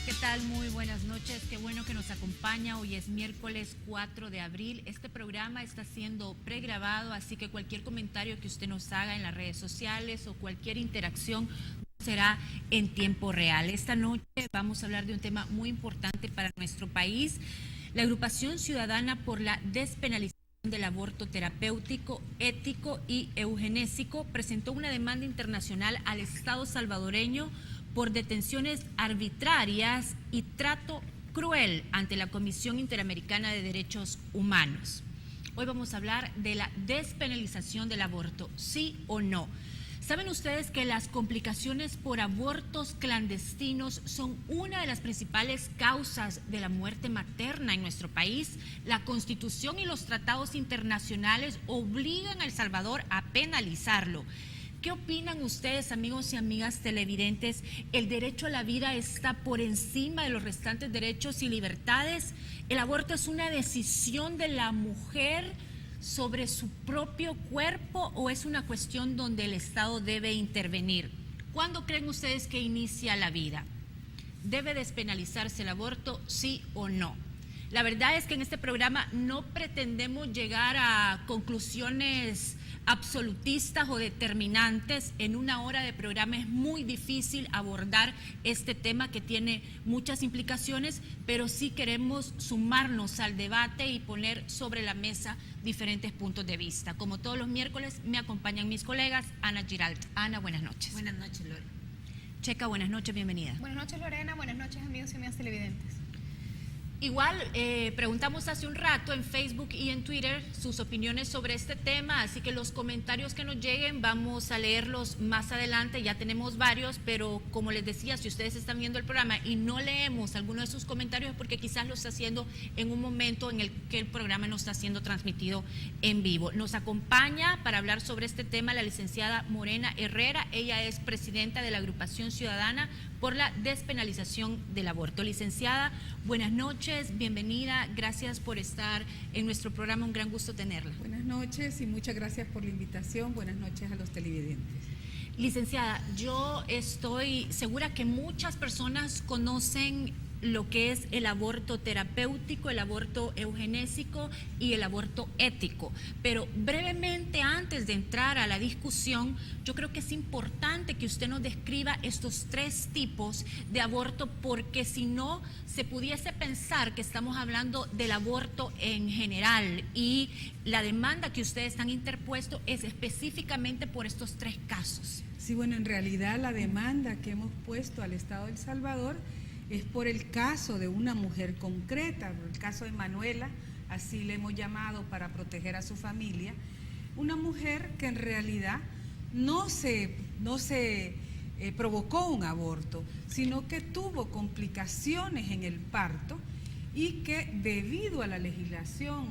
¿Qué tal? Muy buenas noches. Qué bueno que nos acompaña. Hoy es miércoles 4 de abril. Este programa está siendo pregrabado, así que cualquier comentario que usted nos haga en las redes sociales o cualquier interacción será en tiempo real. Esta noche vamos a hablar de un tema muy importante para nuestro país. La Agrupación Ciudadana por la Despenalización del Aborto Terapéutico, Ético y Eugenésico presentó una demanda internacional al Estado salvadoreño por detenciones arbitrarias y trato cruel ante la Comisión Interamericana de Derechos Humanos. Hoy vamos a hablar de la despenalización del aborto, sí o no. ¿Saben ustedes que las complicaciones por abortos clandestinos son una de las principales causas de la muerte materna en nuestro país? La Constitución y los tratados internacionales obligan a El Salvador a penalizarlo. ¿Qué opinan ustedes, amigos y amigas televidentes? ¿El derecho a la vida está por encima de los restantes derechos y libertades? ¿El aborto es una decisión de la mujer sobre su propio cuerpo o es una cuestión donde el Estado debe intervenir? ¿Cuándo creen ustedes que inicia la vida? ¿Debe despenalizarse el aborto, sí o no? La verdad es que en este programa no pretendemos llegar a conclusiones absolutistas o determinantes. En una hora de programa es muy difícil abordar este tema que tiene muchas implicaciones, pero sí queremos sumarnos al debate y poner sobre la mesa diferentes puntos de vista. Como todos los miércoles me acompañan mis colegas. Ana Giralt. Ana, buenas noches. Buenas noches, Lore. Checa, buenas noches, bienvenida. Buenas noches, Lorena. Buenas noches, amigos y amigas televidentes. Igual preguntamos hace un rato en Facebook y en Twitter sus opiniones sobre este tema, así que los comentarios que nos lleguen vamos a leerlos más adelante. Ya tenemos varios, pero como les decía, si ustedes están viendo el programa y no leemos alguno de sus comentarios es porque quizás lo está haciendo en un momento en el que el programa no está siendo transmitido en vivo. Nos acompaña para hablar sobre este tema la licenciada Morena Herrera. Ella es presidenta de la Agrupación Ciudadana por la Despenalización del Aborto. Licenciada, buenas noches, bienvenida, gracias por estar en nuestro programa, un gran gusto tenerla. Buenas noches y muchas gracias por la invitación, buenas noches a los televidentes. Licenciada, yo estoy segura que muchas personas conocen lo que es el aborto terapéutico, el aborto eugenésico y el aborto ético. Pero brevemente, antes de entrar a la discusión, yo creo que es importante que usted nos describa estos tres tipos de aborto, porque si no, se pudiese pensar que estamos hablando del aborto en general y la demanda que ustedes han interpuesto es específicamente por estos tres casos. Sí, bueno, en realidad la demanda que hemos puesto al Estado de El Salvador es por el caso de una mujer concreta, por el caso de Manuela, así le hemos llamado para proteger a su familia, una mujer que en realidad no se provocó un aborto, sino que tuvo complicaciones en el parto y que debido a la legislación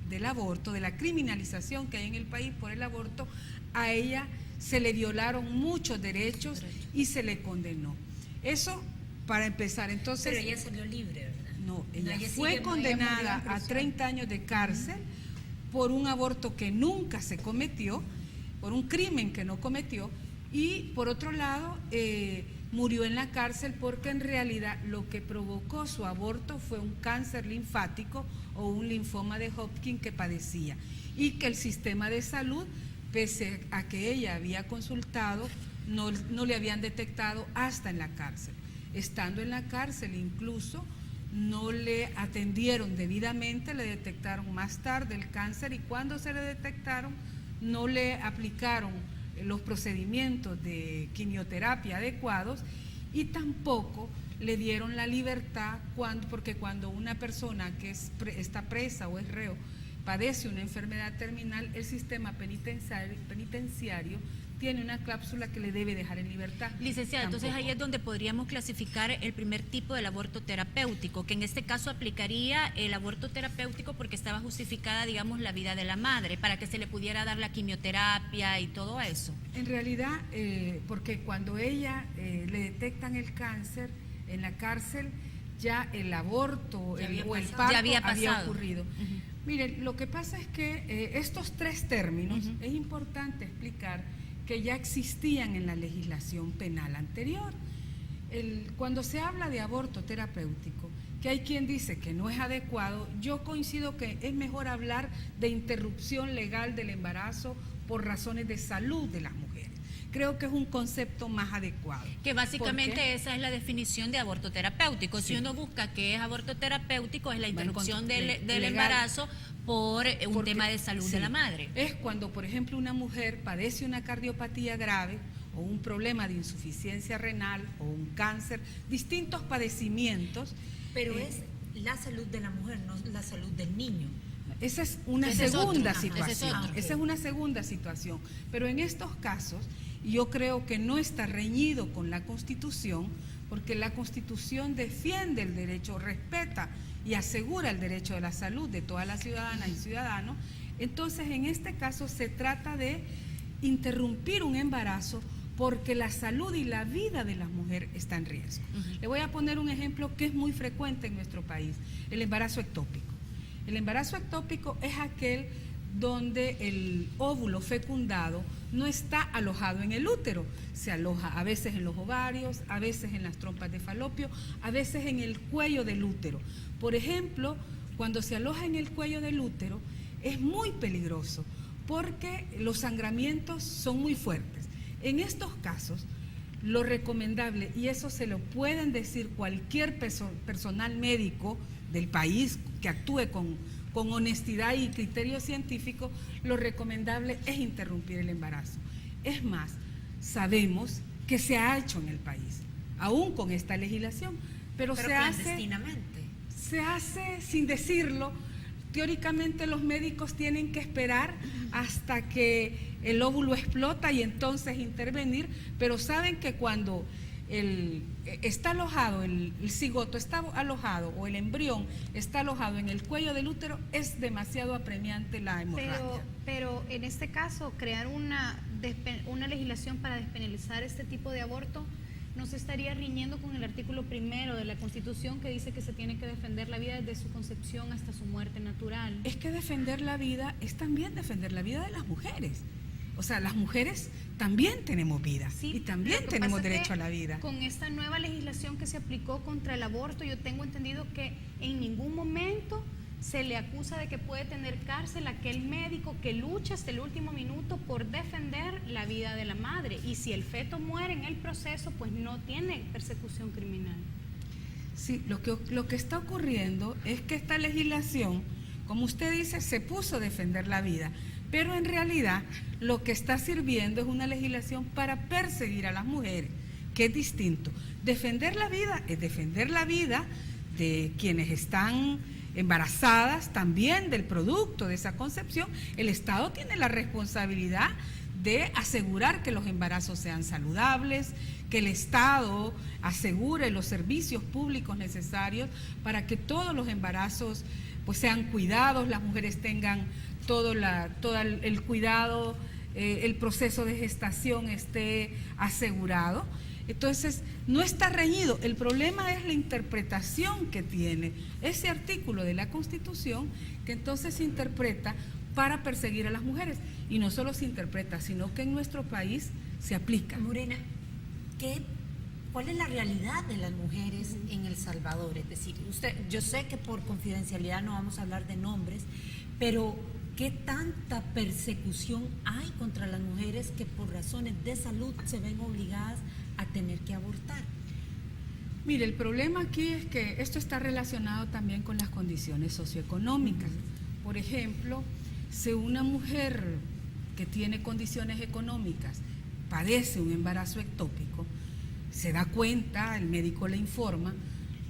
del aborto, de la criminalización que hay en el país por el aborto, a ella se le violaron muchos derechos y se le condenó. Eso para empezar, entonces... Pero ella salió libre, ¿verdad? No, ella fue condenada a 30 años de cárcel por un aborto que nunca se cometió, por un crimen que no cometió, y por otro lado, murió en la cárcel porque en realidad lo que provocó su aborto fue un cáncer linfático o un linfoma de Hodgkin que padecía, y que el sistema de salud, pese a que ella había consultado, no le habían detectado hasta en la cárcel. Estando en la cárcel incluso no le atendieron debidamente, le detectaron más tarde el cáncer y cuando se le detectaron no le aplicaron los procedimientos de quimioterapia adecuados y tampoco le dieron la libertad porque cuando una persona que está presa o es reo padece una enfermedad terminal, el sistema penitenciario tiene una cláusula que le debe dejar en libertad. Licenciada, entonces ahí es donde podríamos clasificar el primer tipo del aborto terapéutico, que en este caso aplicaría el aborto terapéutico porque estaba justificada, digamos, la vida de la madre, para que se le pudiera dar la quimioterapia y todo eso. En realidad, porque cuando ella le detectan el cáncer en la cárcel, ya el aborto o el parto había ocurrido. Miren, lo que pasa es que estos tres términos es importante explicar que ya existían en la legislación penal anterior Cuando se habla de aborto terapéutico, que hay quien dice que no es adecuado, yo coincido que es mejor hablar de interrupción legal del embarazo por razones de salud de las mujeres. Creo que es un concepto más adecuado. Que básicamente esa es la definición de aborto terapéutico. Sí. Si uno busca qué es aborto terapéutico, es la interrupción del embarazo por un tema de salud de la madre. Es cuando, por ejemplo, una mujer padece una cardiopatía grave o un problema de insuficiencia renal o un cáncer, distintos padecimientos. Pero es la salud de la mujer, no la salud del niño. Esa es una segunda situación. Esa es una segunda situación. Pero en estos casos, yo creo que no está reñido con la Constitución, porque la Constitución defiende el derecho, respeta y asegura el derecho de la salud de todas las ciudadanas y ciudadanos. Entonces, en este caso se trata de interrumpir un embarazo porque la salud y la vida de la mujer está en riesgo. Le voy a poner un ejemplo que es muy frecuente en nuestro país, el embarazo ectópico. El embarazo ectópico es aquel donde el óvulo fecundado no está alojado en el útero, se aloja a veces en los ovarios, a veces en las trompas de falopio, a veces en el cuello del útero. Por ejemplo, cuando se aloja en el cuello del útero es muy peligroso porque los sangramientos son muy fuertes. En estos casos, lo recomendable, y eso se lo pueden decir cualquier personal médico del país que actúe con honestidad y criterio científico, lo recomendable es interrumpir el embarazo. Es más, sabemos que se ha hecho en el país, aún con esta legislación, pero se hace sin decirlo. Teóricamente los médicos tienen que esperar hasta que el óvulo explota y entonces intervenir, pero saben que cuando está alojado, el cigoto está alojado o el embrión está alojado en el cuello del útero, es demasiado apremiante la hemorragia. Pero en este caso, crear una legislación para despenalizar este tipo de aborto no se estaría riñendo con el artículo 1 de la Constitución que dice que se tiene que defender la vida desde su concepción hasta su muerte natural. Es que defender la vida es también defender la vida de las mujeres. O sea, las mujeres también tenemos vida, sí, y también tenemos derecho a la vida. Con esta nueva legislación que se aplicó contra el aborto, yo tengo entendido que en ningún momento se le acusa de que puede tener cárcel a aquel médico que lucha hasta el último minuto por defender la vida de la madre. Y si el feto muere en el proceso, pues no tiene persecución criminal. Sí, lo que está ocurriendo es que esta legislación, como usted dice, se puso a defender la vida, pero en realidad lo que está sirviendo es una legislación para perseguir a las mujeres, que es distinto. Defender la vida es defender la vida de quienes están embarazadas, también del producto de esa concepción. El Estado tiene la responsabilidad de asegurar que los embarazos sean saludables, que el Estado asegure los servicios públicos necesarios para que todos los embarazos pues sean cuidados, las mujeres tengan todo el cuidado, el proceso de gestación esté asegurado. Entonces, no está reñido. El problema es la interpretación que tiene ese artículo de la Constitución, que entonces se interpreta para perseguir a las mujeres. Y no solo se interpreta, sino que en nuestro país se aplica. Morena, ¿cuál es la realidad de las mujeres en El Salvador? Es decir, yo sé que por confidencialidad no vamos a hablar de nombres, pero ¿qué tanta persecución hay contra las mujeres que por razones de salud se ven obligadas a tener que abortar? Mire, el problema aquí es que esto está relacionado también con las condiciones socioeconómicas. Por ejemplo, si una mujer que tiene condiciones económicas padece un embarazo ectópico, se da cuenta, el médico le informa,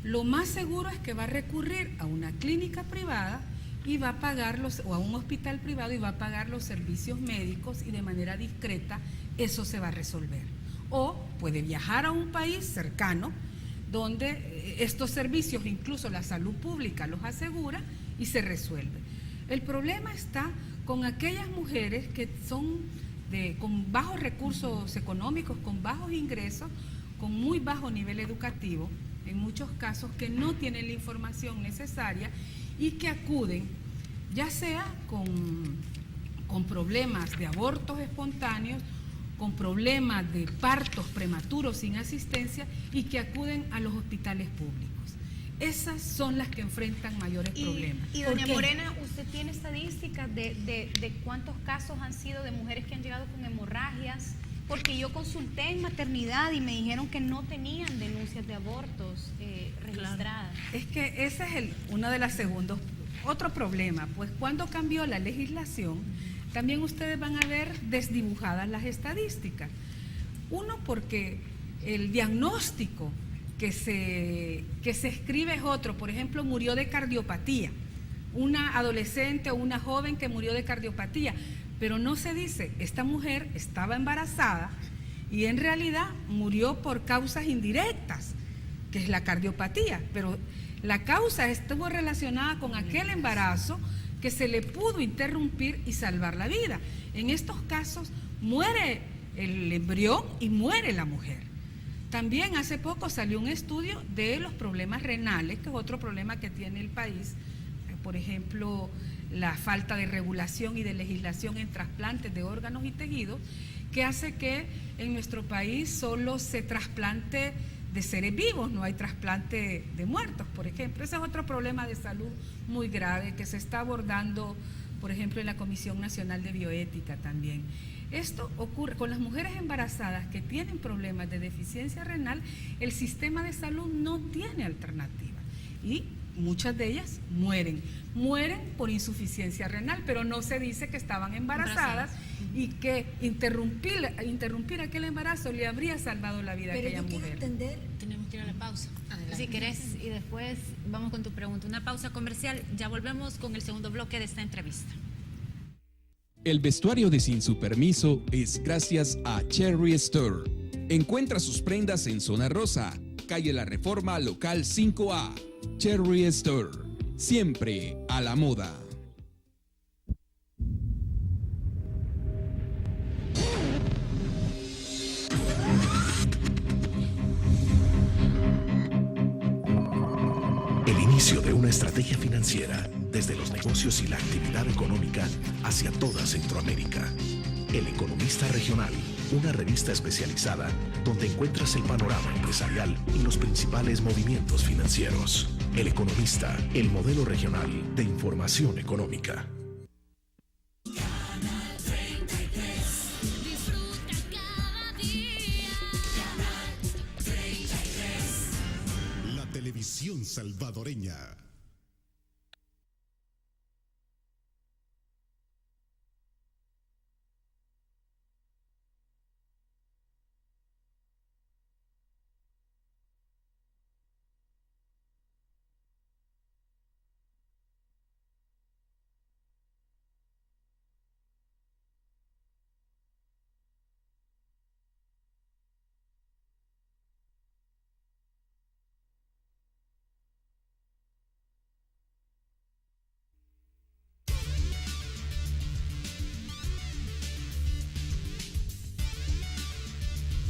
lo más seguro es que va a recurrir a una clínica privada y va a pagar o a un hospital privado y va a pagar los servicios médicos y de manera discreta eso se va a resolver. O puede viajar a un país cercano donde estos servicios, incluso la salud pública, los asegura y se resuelve. El problema está con aquellas mujeres que son con bajos recursos económicos, con bajos ingresos, con muy bajo nivel educativo, en muchos casos que no tienen la información necesaria y que acuden ya sea con problemas de abortos espontáneos con problemas de partos prematuros sin asistencia y que acuden a los hospitales públicos. Esas son las que enfrentan mayores problemas. Y doña Morena, ¿usted tiene estadísticas de cuántos casos han sido de mujeres que han llegado con hemorragias? Porque yo consulté en maternidad y me dijeron que no tenían denuncias de abortos registradas. Es que ese es uno de los segundos. Otro problema, pues cuando cambió la legislación, también ustedes van a ver desdibujadas las estadísticas. Uno, porque el diagnóstico que se escribe es otro. Por ejemplo, murió de cardiopatía. Una adolescente o una joven que murió de cardiopatía. Pero no se dice, esta mujer estaba embarazada y en realidad murió por causas indirectas, que es la cardiopatía. Pero la causa estuvo relacionada con aquel embarazo que se le pudo interrumpir y salvar la vida. En estos casos muere el embrión y muere la mujer. También hace poco salió un estudio de los problemas renales, que es otro problema que tiene el país. Por ejemplo, la falta de regulación y de legislación en trasplantes de órganos y tejidos, que hace que en nuestro país solo se trasplante de seres vivos, no hay trasplante de muertos, por ejemplo. Ese es otro problema de salud muy grave que se está abordando, por ejemplo, en la Comisión Nacional de Bioética también. Esto ocurre con las mujeres embarazadas que tienen problemas de deficiencia renal. El sistema de salud no tiene alternativa y muchas de ellas mueren por insuficiencia renal, pero no se dice que estaban embarazadas y que interrumpir aquel embarazo le habría salvado la vida a aquella mujer. Tenemos que ir a la pausa. Adelante. Si querés, y después vamos con tu pregunta. Una pausa comercial, ya volvemos con el segundo bloque de esta entrevista. El vestuario de Sin Su Permiso es gracias a Cherry Store. Encuentra sus prendas en Zona Rosa, calle La Reforma, local 5A. Cherry Store, siempre a la moda. El inicio de una estrategia financiera desde los negocios y la actividad económica hacia toda Centroamérica. El Economista Regional, una revista especializada donde encuentras el panorama empresarial y los principales movimientos financieros. El Economista, el modelo regional de información económica. La televisión salvadoreña.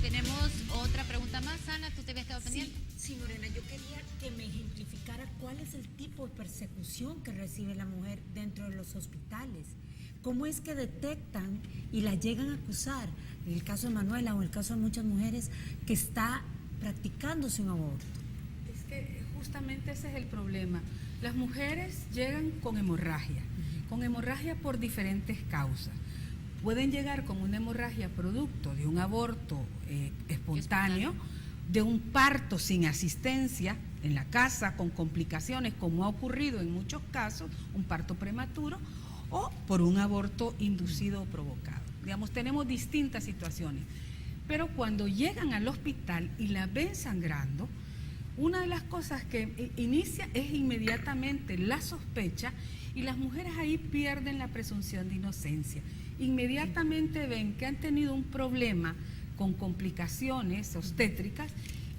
Tenemos otra pregunta más, Ana, ¿tú te habías quedado pendiente? Sí, Morena, yo quería que me ejemplificara cuál es el tipo de persecución que recibe la mujer dentro de los hospitales. ¿Cómo es que detectan y la llegan a acusar, en el caso de Manuela o en el caso de muchas mujeres, que está practicándose un aborto? Es que justamente ese es el problema. Las mujeres llegan con hemorragia por diferentes causas. Pueden llegar con una hemorragia producto de un aborto espontáneo, de un parto sin asistencia en la casa, con complicaciones, como ha ocurrido en muchos casos, un parto prematuro, o por un aborto inducido o provocado. Digamos, tenemos distintas situaciones. Pero cuando llegan al hospital y la ven sangrando, una de las cosas que inicia es inmediatamente la sospecha, y las mujeres ahí pierden la presunción de inocencia. Inmediatamente ven que han tenido un problema con complicaciones obstétricas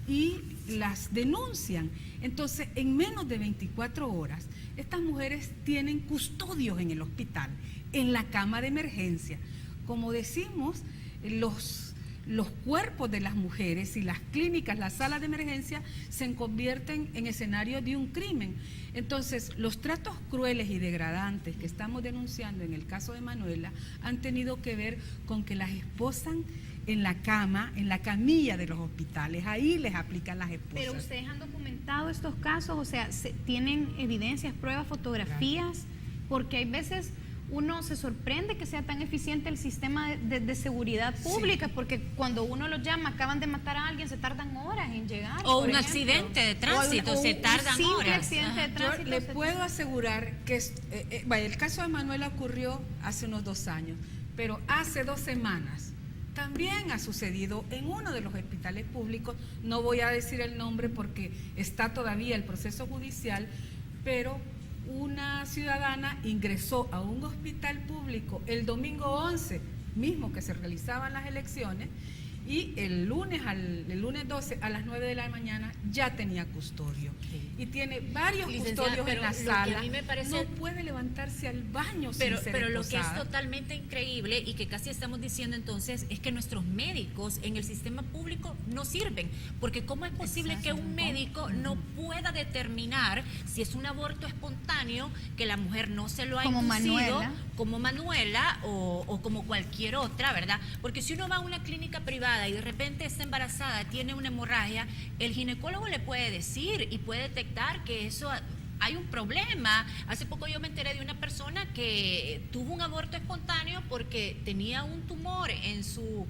y las denuncian. Entonces, en menos de 24 horas, estas mujeres tienen custodios en el hospital, en la cama de emergencia. Como decimos, los cuerpos de las mujeres y las clínicas, las salas de emergencia, se convierten en escenarios de un crimen. Entonces, los tratos crueles y degradantes que estamos denunciando en el caso de Manuela han tenido que ver con que las esposan en la cama, en la camilla de los hospitales. Ahí les aplican las esposas. Pero ustedes han documentado estos casos, o sea, ¿tienen evidencias, pruebas, fotografías? Porque hay veces uno se sorprende que sea tan eficiente el sistema de seguridad pública, sí, porque cuando uno los llama, acaban de matar a alguien, se tardan horas en llegar. O un accidente de tránsito, se tardan horas. Accidente de tránsito. Yo le puedo asegurar que el caso de Manuela ocurrió hace unos 2 años, pero hace 2 semanas también ha sucedido en uno de los hospitales públicos. No voy a decir el nombre porque está todavía el proceso judicial, pero una ciudadana ingresó a un hospital público el domingo 11, mismo que se realizaban las elecciones, y el lunes 12 a las 9 de la mañana ya tenía custodio. Sí. Y tiene varios custodios en la sala. A mí me parece, no puede levantarse al baño pero sin ser Pero lo esposada. que es totalmente increíble y que casi estamos diciendo entonces es que nuestros médicos en el sistema público no sirven, porque ¿cómo es posible que un médico no pueda determinar si es un aborto espontáneo que la mujer no se lo ha inducido, como Manuela o como cualquier otra, ¿verdad? Porque si uno va a una clínica privada y de repente está embarazada, tiene una hemorragia, el ginecólogo le puede decir y puede detectar que eso hay un problema. Hace poco yo me enteré de una persona que tuvo un aborto espontáneo porque tenía un tumor en su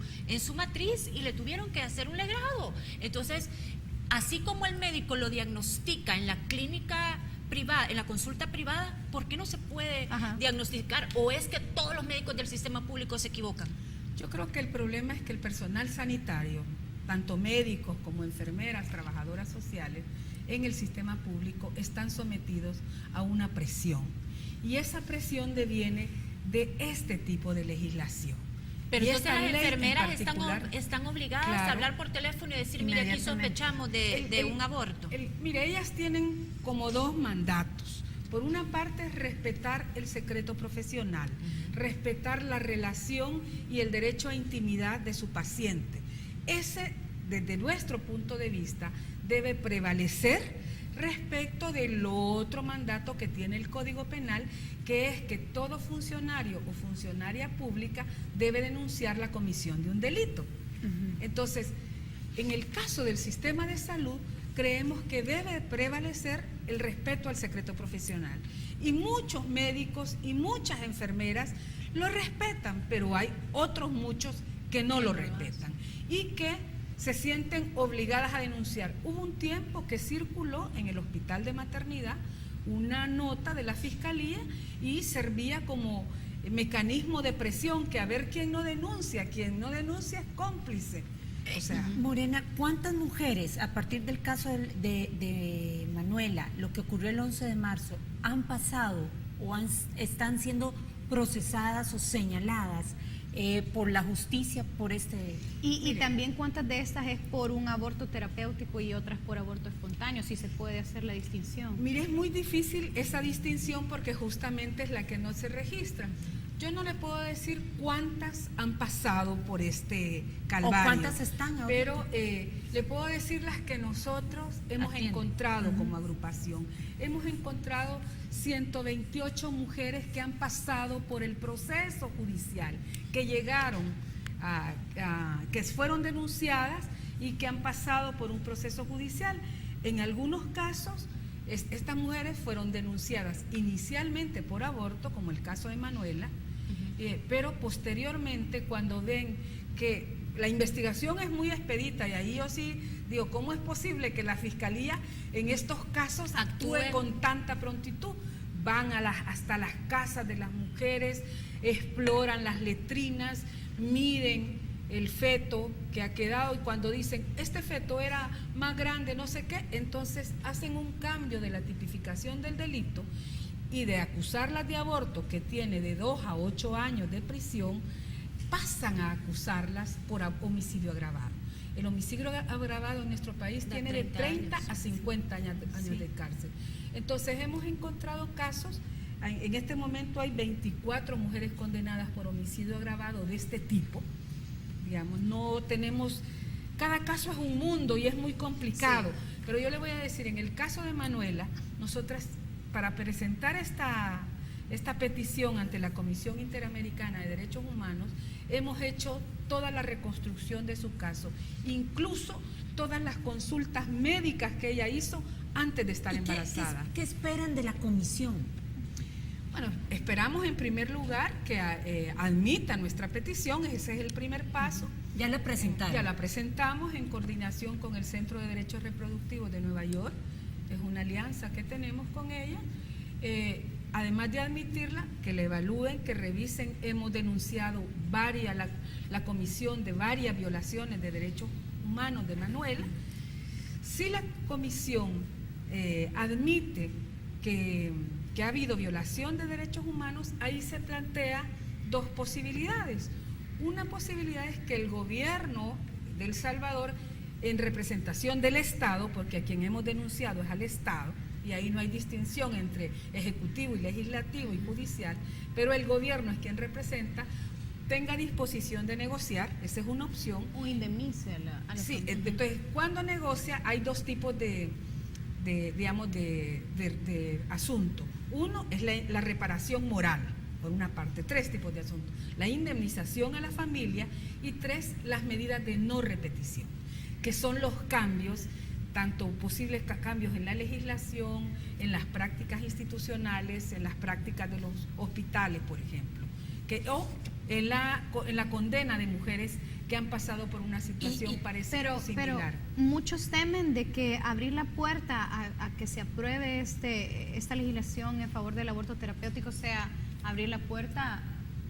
matriz y le tuvieron que hacer un legrado. Entonces, así como el médico lo diagnostica en la clínica privada, en la consulta privada, ¿por qué no se puede diagnosticar? ¿O es que todos los médicos del sistema público se equivocan? Yo creo que el problema es que el personal sanitario, tanto médicos como enfermeras, trabajadoras sociales, en el sistema público están sometidos a una presión. Y esa presión deviene de este tipo de legislación. Pero entonces las enfermeras están obligadas, claro, a hablar por teléfono y decir, mire, aquí sospechamos de un aborto. Mire, ellas tienen como 2 mandatos. Por una parte es respetar el secreto profesional, respetar la relación y el derecho a intimidad de su paciente. Ese, desde nuestro punto de vista, debe prevalecer respecto del otro mandato que tiene el Código Penal, que es que todo funcionario o funcionaria pública debe denunciar la comisión de un delito. Entonces, en el caso del sistema de salud, creemos que debe prevalecer el respeto al secreto profesional. Y muchos médicos y muchas enfermeras lo respetan, pero hay otros muchos que no lo respetan y que se sienten obligadas a denunciar. Hubo un tiempo que circuló en el hospital de maternidad una nota de la Fiscalía y servía como mecanismo de presión, que a ver quién no denuncia es cómplice. O sea, Morena, ¿cuántas mujeres, a partir del caso de Manuela, lo que ocurrió el 11 de marzo, han pasado o están siendo procesadas o señaladas por la justicia por este? Y también cuántas de estas es por un aborto terapéutico y otras por aborto espontáneo, si se puede hacer la distinción. Mire, es muy difícil esa distinción porque justamente es la que no se registra. Yo no le puedo decir cuántas han pasado por este calvario. ¿O cuántas están ahora? Pero le puedo decir las que nosotros hemos encontrado como agrupación. Hemos encontrado 128 mujeres que han pasado por el proceso judicial, que llegaron, que fueron denunciadas y que han pasado por un proceso judicial. En algunos casos, estas mujeres fueron denunciadas inicialmente por aborto, como el caso de Manuela, pero posteriormente, cuando ven que la investigación es muy expedita, y ahí yo sí digo, ¿cómo es posible que la Fiscalía en estos casos actúe con tanta prontitud? Van hasta las casas de las mujeres, exploran las letrinas, miden el feto que ha quedado, y cuando dicen, este feto era más grande, no sé qué, entonces hacen un cambio de la tipificación del delito, y de acusarlas de aborto, que tiene de 2 a 8 años de prisión, pasan a acusarlas por homicidio agravado. El homicidio agravado en nuestro país tiene de 30 a 50 años de cárcel. Entonces hemos encontrado casos, en este momento hay 24 mujeres condenadas por homicidio agravado de este tipo. Digamos, no tenemos, cada caso es un mundo y es muy complicado, pero yo le voy a decir, en el caso de Manuela, nosotras, para presentar esta petición ante la Comisión Interamericana de Derechos Humanos, hemos hecho toda la reconstrucción de su caso, incluso todas las consultas médicas que ella hizo antes de estar embarazada. ¿Qué esperan de la comisión? Bueno, esperamos en primer lugar que admita nuestra petición, ese es el primer paso. ¿Ya la presentaron? Ya la presentamos en coordinación con el Centro de Derechos Reproductivos de Nueva York, es una alianza que tenemos con ella. Además de admitirla, que la evalúen, que revisen. Hemos denunciado la comisión de varias violaciones de derechos humanos de Manuela. Si la comisión admite que ha habido violación de derechos humanos, ahí se plantea dos posibilidades. Una posibilidad es que el gobierno de El Salvador, en representación del Estado, porque a quien hemos denunciado es al Estado, y ahí no hay distinción entre ejecutivo y legislativo y judicial, pero el gobierno es quien representa, tenga disposición de negociar, esa es una opción. O indemnice a la Sí, familia. entonces cuando negocia hay dos tipos de asunto. Uno es la reparación moral, por una parte, tres tipos de asuntos: la indemnización a la familia, y tres, las medidas de no repetición, que son los cambios, tanto posibles cambios en la legislación, en las prácticas institucionales, en las prácticas de los hospitales, por ejemplo, o en la condena de mujeres que han pasado por una situación parecida o similar. Pero muchos temen de que abrir la puerta a que se apruebe esta legislación en favor del aborto terapéutico sea abrir la puerta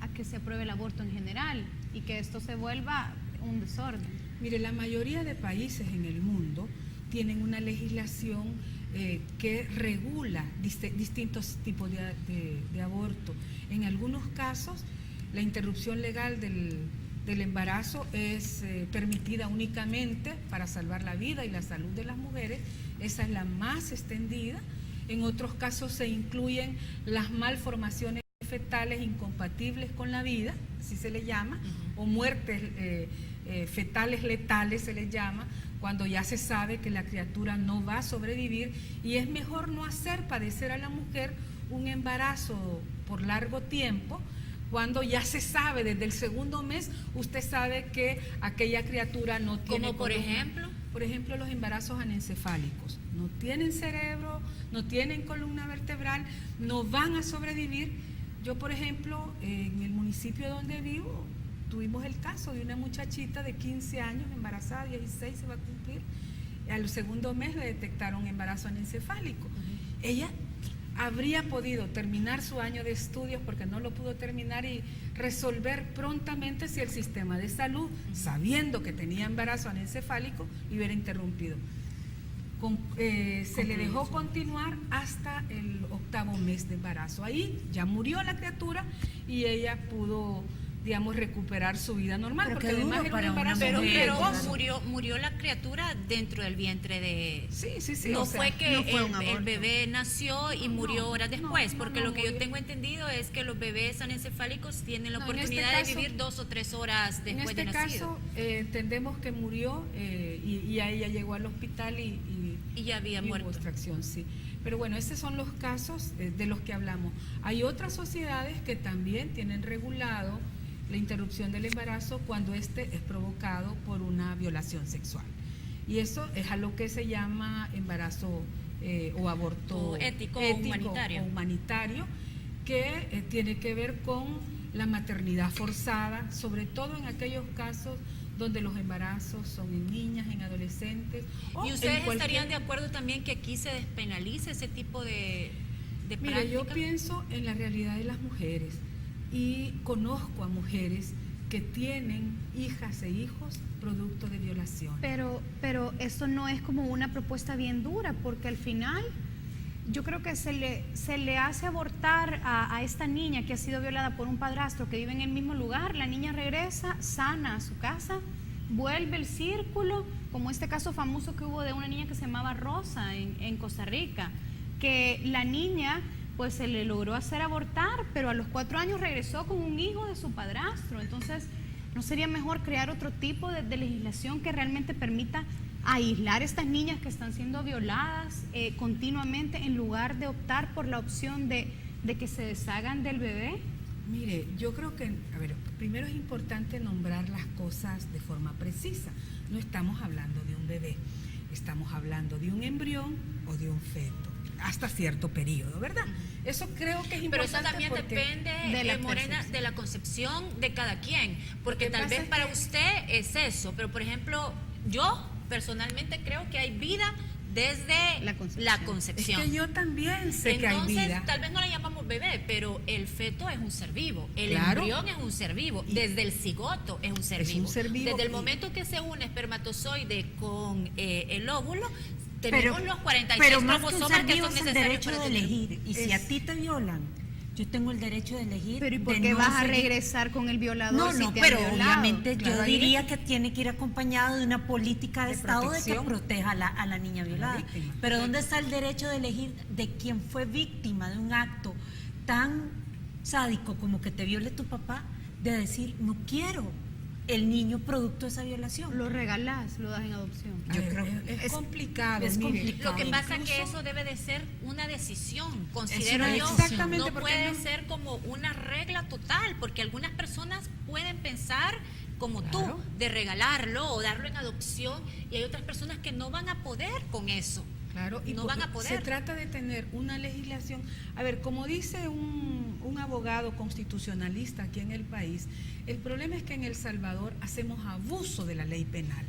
a que se apruebe el aborto en general y que esto se vuelva un desorden. Mire, la mayoría de países en el mundo tienen una legislación que regula distintos tipos de aborto. En algunos casos, la interrupción legal del embarazo es permitida únicamente para salvar la vida y la salud de las mujeres. Esa es la más extendida. En otros casos se incluyen las malformaciones fetales incompatibles con la vida, así se le llama, o muertes fetales letales se les llama, cuando ya se sabe que la criatura no va a sobrevivir, y es mejor no hacer padecer a la mujer un embarazo por largo tiempo, cuando ya se sabe desde el segundo mes, usted sabe que aquella criatura no tiene... ¿Como por ejemplo? Por ejemplo, los embarazos anencefálicos. No tienen cerebro, no tienen columna vertebral, no van a sobrevivir. Yo, por ejemplo, en el municipio donde vivo, tuvimos el caso de una muchachita de 15 años, embarazada, 16 se va a cumplir. Al segundo mes le detectaron embarazo anencefálico. Ella habría podido terminar su año de estudios, porque no lo pudo terminar, y resolver prontamente si el sistema de salud, sabiendo que tenía embarazo anencefálico, hubiera interrumpido. Se le dejó continuar hasta el 8º mes de embarazo. Ahí ya murió la criatura y ella pudo, digamos, recuperar su vida normal. Pero porque qué duro además era un para una embarazo muy Pero precoz. murió la criatura dentro del vientre de... Sí. No o sea, fue que no fue un el aborto. bebé nació y murió horas después, porque lo que yo murió. tengo entendido es que los bebés anencefálicos tienen la No, en este oportunidad caso- de vivir 2 o 3 horas En después este de nacido. caso, entendemos que murió y a ella llegó al hospital y Ya había hubo muerto. extracción, sí. Pero bueno, esos son los casos de los que hablamos. Hay otras sociedades que también tienen regulado la interrupción del embarazo cuando este es provocado por una violación sexual. Y eso es a lo que se llama embarazo o aborto O ético o humanitario, que tiene que ver con la maternidad forzada, sobre todo en aquellos casos donde los embarazos son en niñas, en adolescentes. o ¿Y en ustedes cualquier- estarían de acuerdo también que aquí se despenalice ese tipo de Mira, yo práctica? pienso en la realidad de las mujeres y conozco a mujeres que tienen hijas e hijos producto de violación. Pero eso no es como una propuesta bien dura, porque al final yo creo que se le hace abortar a esta niña que ha sido violada por un padrastro que vive en el mismo lugar. La niña regresa sana a su casa, vuelve el círculo, como este caso famoso que hubo de una niña que se llamaba Rosa en Costa Rica, que la niña pues se le logró hacer abortar, pero a los 4 años regresó con un hijo de su padrastro. Entonces, ¿no sería mejor crear otro tipo de legislación que realmente permita aislar a estas niñas que están siendo violadas continuamente, en lugar de optar por la opción de de que se deshagan del bebé? Mire, yo creo que, a ver, primero es importante nombrar las cosas de forma precisa. No estamos hablando de un bebé, estamos hablando de un embrión o de un feto, hasta cierto periodo, ¿verdad? Eso creo que es importante. Pero eso también depende, Morena, de la concepción de cada quien, porque tal vez para usted es eso, pero por ejemplo, yo personalmente creo que hay vida desde la concepción. Es que yo también sé que hay vida. Entonces, tal vez no le llamamos bebé, pero el feto es un ser vivo, el Claro. embrión es un ser vivo, desde el cigoto es un ser Es vivo. un ser vivo Desde el y- momento que se une espermatozoide con el óvulo, tenemos Pero, los 46 pero más que un cromosomas ser que vivo son es el necesarios derecho para de tener. elegir. Y si a ti te violan, yo tengo el derecho de elegir. Pero ¿y por de qué no vas a seguir. regresar con el violador? No, si no, te han pero violado? obviamente Claro, yo ahí diría que tiene que ir acompañado de una política de De Estado de que protección proteja a la niña violada. víctima. Pero ¿dónde está el derecho de elegir de quien fue víctima de un acto tan sádico como que te viole tu papá, de decir, no quiero el niño producto de esa violación? Lo regalás, lo das en adopción. A Yo ver, creo es complicado. es mire. complicado. Lo que pasa es que Incluso- eso debe de ser una decisión, considero una yo. decisión. Exactamente, No porque puede no- ser como una regla total, porque algunas personas pueden pensar como Claro. tú, de regalarlo o darlo en adopción, y hay otras personas que no van a poder con eso. Claro, y No van a se poder. trata de tener una legislación. A ver, como dice un abogado constitucionalista aquí en el país, el problema es que en El Salvador hacemos abuso de la ley penal.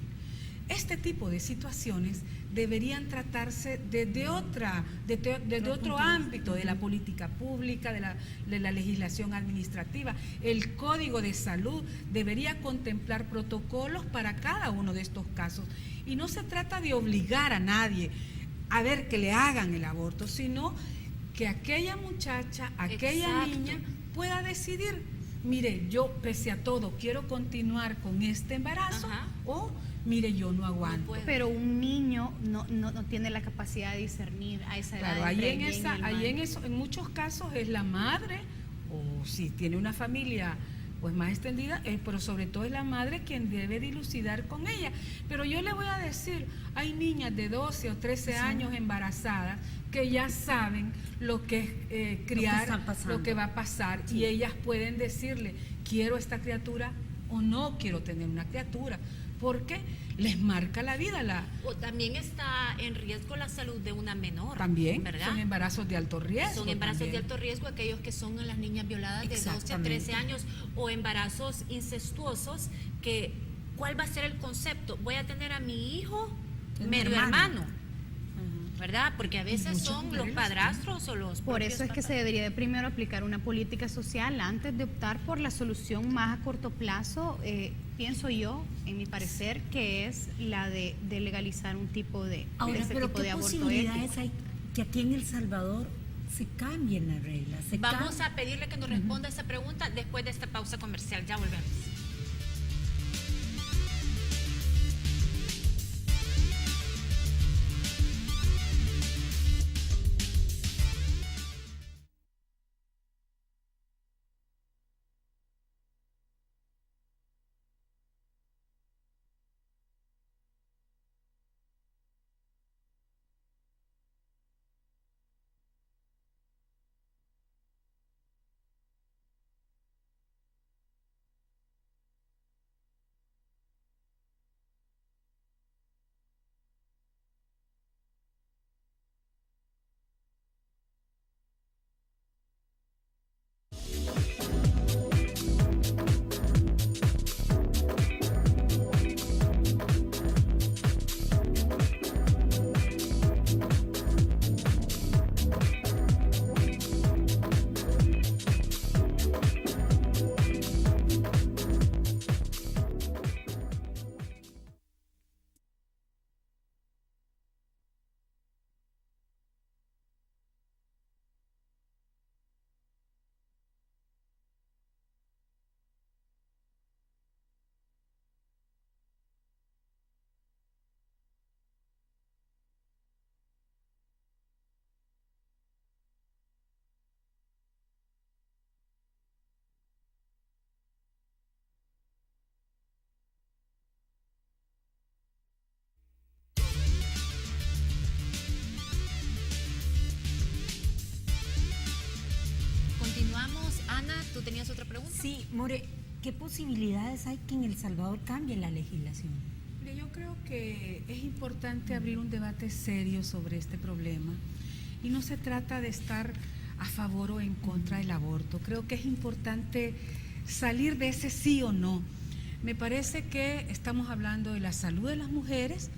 Este tipo de situaciones deberían tratarse desde otro ámbito, de la política pública, de la legislación administrativa. El Código de Salud debería contemplar protocolos para cada uno de estos casos. Y no se trata de obligar a nadie a ver que le hagan el aborto, sino que aquella muchacha, aquella Exacto. niña pueda decidir, mire, yo pese a todo quiero continuar con este embarazo, Ajá. o mire, yo no aguanto. puedo. Pero un niño no tiene la capacidad de discernir a esa edad. Claro, ahí entre en el bien y esa, el ahí mal. en eso, en muchos casos es la madre, o si tiene una familia pues más extendida, pero sobre todo es la madre quien debe dilucidar con ella. Pero yo le voy a decir, hay niñas de 12 o 13 años embarazadas que ya saben lo que es criar, están pasando. lo que va a pasar, y ellas pueden decirle, quiero esta criatura o no quiero tener una criatura, porque les marca la vida. O también está en riesgo la salud de una menor. También ¿verdad? son embarazos de alto riesgo. Son embarazos también. de alto riesgo, aquellos que son las niñas violadas de 12 a Exactamente. 13 años, o embarazos incestuosos, que ¿cuál va a ser el concepto? Voy a tener a mi hijo Es mi medio hermano. hermano, ¿verdad? Porque a veces muchas son los mujeres, padrastros o los Por propios eso es que papás. se debería de primero aplicar una política social antes de optar por la solución más a corto plazo, pienso yo, en mi parecer, que es la de legalizar un tipo de, Ahora, ese pero tipo ¿qué de aborto posibilidades ético. hay que aquí en El Salvador se cambien las reglas? Vamos a pedirle que nos responda esa pregunta después de esta pausa comercial. Ya volvemos. Morena, ¿tú tenías otra pregunta? Sí, More, ¿qué posibilidades hay que en El Salvador cambie la legislación? Mire, yo creo que es importante abrir un debate serio sobre este problema y no se trata de estar a favor o en contra del aborto. Creo que es importante salir de ese sí o no. Me parece que estamos hablando de la salud de las mujeres,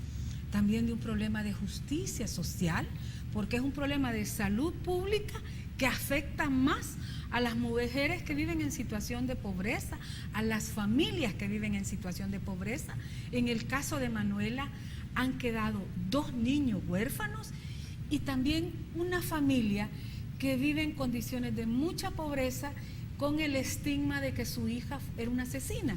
también de un problema de justicia social, porque es un problema de salud pública que afecta más a las mujeres que viven en situación de pobreza, a las familias que viven en situación de pobreza. En el caso de Manuela han quedado 2 niños huérfanos y también una familia que vive en condiciones de mucha pobreza con el estigma de que su hija era una asesina.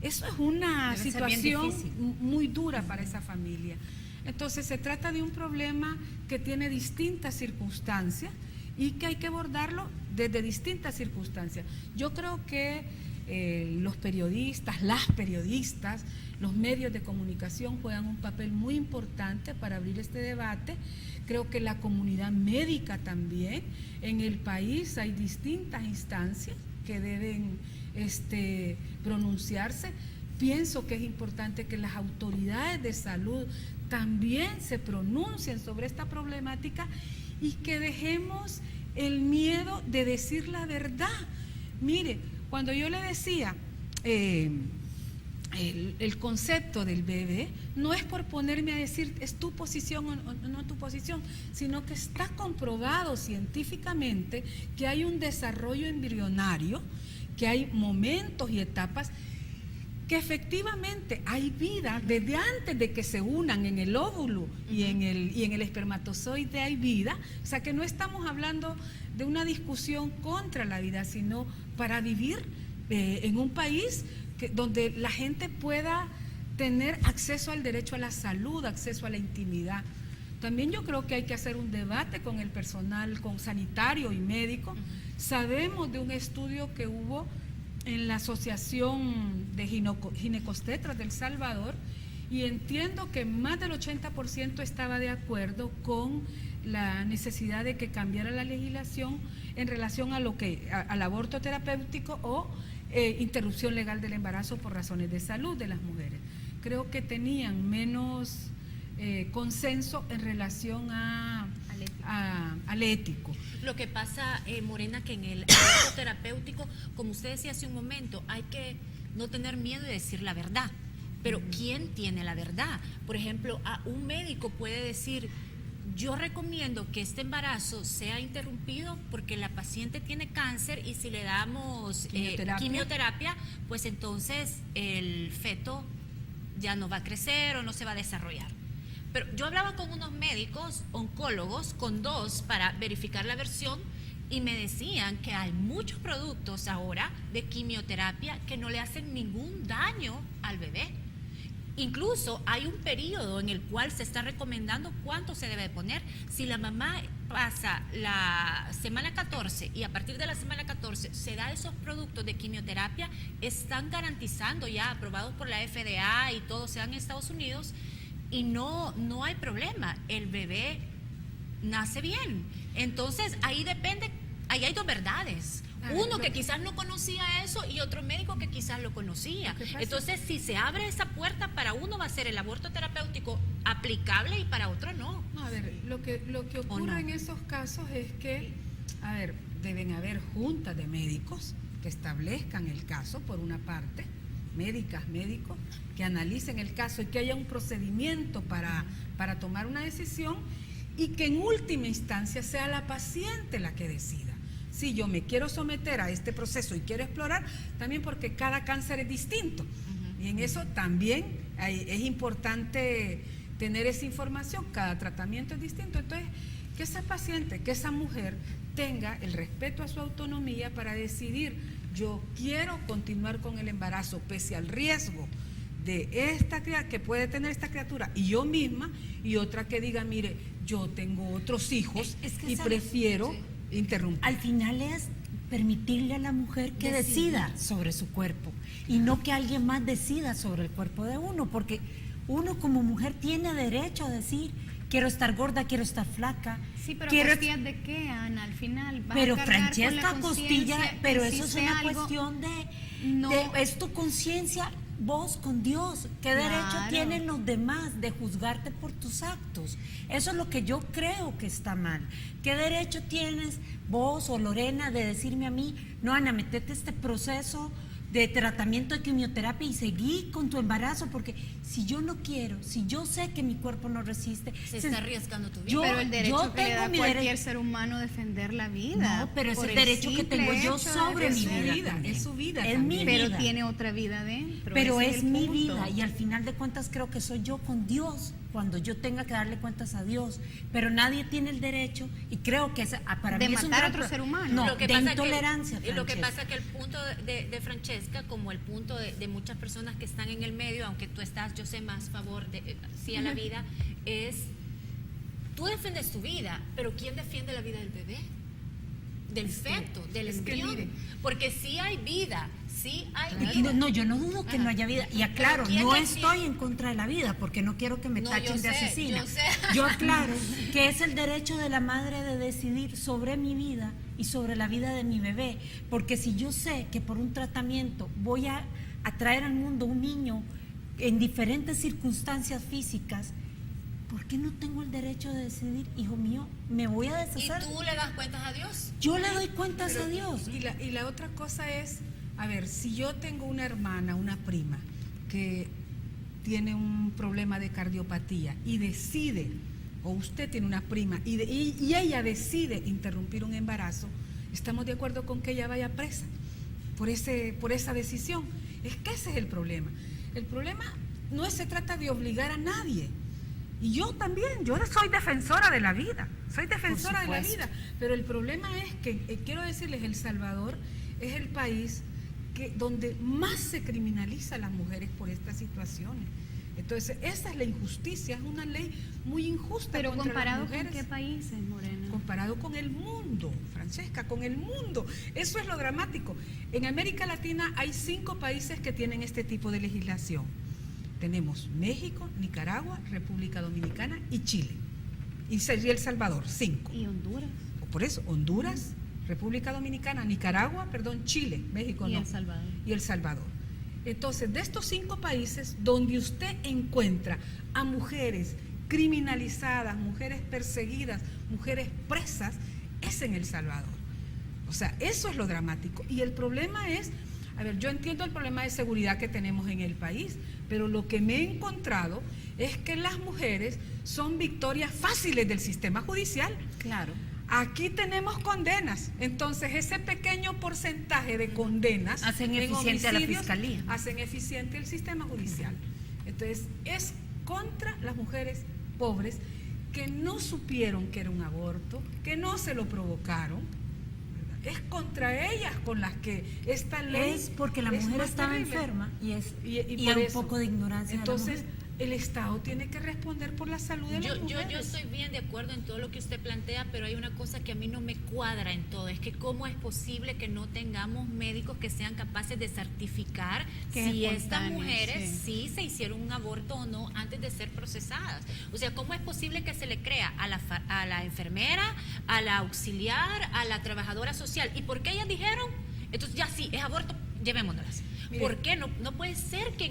Eso es una situación muy dura para esa familia. Entonces se trata de un problema que tiene distintas circunstancias y que hay que abordarlo desde distintas circunstancias. Yo creo que los periodistas, las periodistas, los medios de comunicación juegan un papel muy importante para abrir este debate. Creo que la comunidad médica también. En el país hay distintas instancias que deben pronunciarse. Pienso que es importante que las autoridades de salud también se pronuncien sobre esta problemática y que dejemos el miedo de decir la verdad. Mire, cuando yo le decía el concepto del bebé, no es por ponerme a decir es tu posición o no tu posición, sino que está comprobado científicamente que hay un desarrollo embrionario, que hay momentos y etapas que efectivamente hay vida desde antes de que se unan en el óvulo y en el espermatozoide hay vida. O sea que no estamos hablando de una discusión contra la vida, sino para vivir en un país donde la gente pueda tener acceso al derecho a la salud, acceso a la intimidad. También yo creo que hay que hacer un debate con el personal, con sanitario y médico. Sabemos de un estudio que hubo en la Asociación de Ginecostetras de El Salvador y entiendo que más del 80% estaba de acuerdo con la necesidad de que cambiara la legislación en relación a al aborto terapéutico o interrupción legal del embarazo por razones de salud de las mujeres. Creo que tenían menos consenso en relación al ético. Lo que pasa, Morena, que en el aborto terapéutico, como usted decía hace un momento, hay que no tener miedo de decir la verdad. Pero ¿quién tiene la verdad? Por ejemplo, un médico puede decir: yo recomiendo que este embarazo sea interrumpido porque la paciente tiene cáncer y si le damos quimioterapia, pues entonces el feto ya no va a crecer o no se va a desarrollar. Pero yo hablaba con unos médicos, oncólogos, con 2 para verificar la versión y me decían que hay muchos productos ahora de quimioterapia que no le hacen ningún daño al bebé. Incluso hay un periodo en el cual se está recomendando cuánto se debe poner. Si la mamá pasa la semana 14 y a partir de la semana 14 se da esos productos de quimioterapia, están garantizando ya, aprobados por la FDA y todo, se dan en Estados Unidos, y no hay problema, el bebé nace bien. Entonces ahí depende, ahí hay 2 verdades. Uno que quizás no conocía eso y otro médico que quizás lo conocía. Entonces, si se abre esa puerta, para uno va a ser el aborto terapéutico aplicable y para otro no. No, a ver, lo que ocurre en esos casos es que, deben haber juntas de médicos que establezcan el caso, por una parte, médicos, que analicen el caso y que haya un procedimiento para tomar una decisión y que en última instancia sea la paciente la que decida. Si yo me quiero someter a este proceso y quiero explorar, también porque cada cáncer es distinto. Y en eso también es importante tener esa información, cada tratamiento es distinto. Entonces, que esa paciente, que esa mujer tenga el respeto a su autonomía para decidir: yo quiero continuar con el embarazo pese al riesgo de esta que puede tener esta criatura y yo misma, y otra que diga: mire, yo tengo otros hijos y prefiero interrumpir. Al final es permitirle a la mujer que decida sobre su cuerpo y no que alguien más decida sobre el cuerpo de uno, porque uno como mujer tiene derecho a decir quiero estar gorda, quiero estar flaca. Sí, pero quiero... ¿costillas de qué, Ana? Al final vas Pero a cargar Francesca, con la costilla, conciencia, pero eso es hiciste una algo. cuestión No. es tu conciencia, vos con Dios. ¿Qué derecho Claro. tienen los demás de juzgarte por tus actos? Eso es lo que yo creo que está mal. ¿Qué derecho tienes vos o Lorena de decirme a mí, no, Ana, metete este proceso de tratamiento de quimioterapia y seguí con tu embarazo? Porque si yo no quiero, si yo sé que mi cuerpo no resiste, Se está arriesgando tu vida. yo- Pero el derecho yo que le tengo da mi cualquier derecho. ser humano defender la vida. No, pero es por el derecho que simple tengo yo hecho de sobre mi defender. vida. también. es su vida Es también. mi Pero vida. tiene otra vida dentro. Pero ese es el mi punto. vida y al final de cuentas creo que soy yo con Dios cuando yo tenga que darle cuentas a Dios. Pero nadie tiene el derecho y creo que para De mí es un matar a gran otro pro- ser humano. No, Lo que de pasa intolerancia. lo que Francesca. pasa que el punto de Francesca, como el punto de muchas personas que están en el medio, aunque tú estás, yo sé, más favor de sí a la vida, es tú defiendes tu vida, pero ¿quién defiende la vida del bebé? Del feto, del es que embrión. mire. Porque sí hay vida, sí hay No, vida. no, yo no dudo que Ajá. no haya vida. Y aclaro, ¿quién no defiende? estoy en contra de la vida porque no quiero que me No, tachen yo de sé, asesina. yo sé. Yo aclaro que es el derecho de la madre de decidir sobre mi vida y sobre la vida de mi bebé. Porque si yo sé que por un tratamiento voy a traer al mundo un niño en diferentes circunstancias físicas, ¿por qué no tengo el derecho de decidir, hijo mío, me voy a Y deshacer? tú le das cuentas a Dios. Yo le doy cuentas a Dios. Y la otra cosa es, a ver, si yo tengo una hermana, una prima, que tiene un problema de cardiopatía y decide, o usted tiene una prima y ella decide interrumpir un embarazo, estamos de acuerdo con que ella vaya presa por esa decisión. Es que ese es el problema. El problema no se trata de obligar a nadie. Y yo también, yo soy defensora de la vida, soy defensora de la vida, pero el problema es que, quiero decirles, El Salvador es el país donde más se criminaliza a las mujeres por estas situaciones. Entonces, esa es la injusticia, es una ley muy injusta. Pero contra comparado las con mujeres. qué países, Morena. Comparado con el mundo, Francesca, con el mundo. Eso es lo dramático. En América Latina hay 5 países que tienen este tipo de legislación. Tenemos México, Nicaragua, República Dominicana y Chile. Y sería El Salvador, 5. Y Honduras. Por eso, Honduras, República Dominicana, Nicaragua, Chile, México Y no. El Salvador. Y El Salvador. Entonces, de estos 5 países, donde usted encuentra a mujeres criminalizadas, mujeres perseguidas, mujeres presas, es en El Salvador. O sea, eso es lo dramático. Y el problema es, a ver, yo entiendo el problema de seguridad que tenemos en el país, pero lo que me he encontrado es que las mujeres son victorias fáciles del sistema judicial. Claro. Aquí tenemos condenas, entonces ese pequeño porcentaje de condenas Hacen en eficiente a la homicidios fiscalía. hacen eficiente el sistema judicial. Entonces es contra las mujeres pobres que no supieron que era un aborto, que no se lo provocaron, ¿verdad? Es contra ellas con las que esta ley Es porque la es mujer más estaba terrible. enferma y Y hay por un eso. poco de ignorancia. Entonces de la mujer. el Estado tiene que responder por la salud de las Yo mujeres. estoy bien de acuerdo en todo lo que usted plantea, pero hay una cosa que a mí no me cuadra en todo, es que cómo es posible que no tengamos médicos que sean capaces de certificar Que si es estas espontáneo, mujeres sí. sí se hicieron un aborto o no antes de ser procesadas. O sea, ¿cómo es posible que se le crea a la enfermera, a la auxiliar, a la trabajadora social? ¿Y por qué ellas dijeron? Entonces ya sí, es aborto, llevémonos. Mire. ¿Por qué? No puede ser que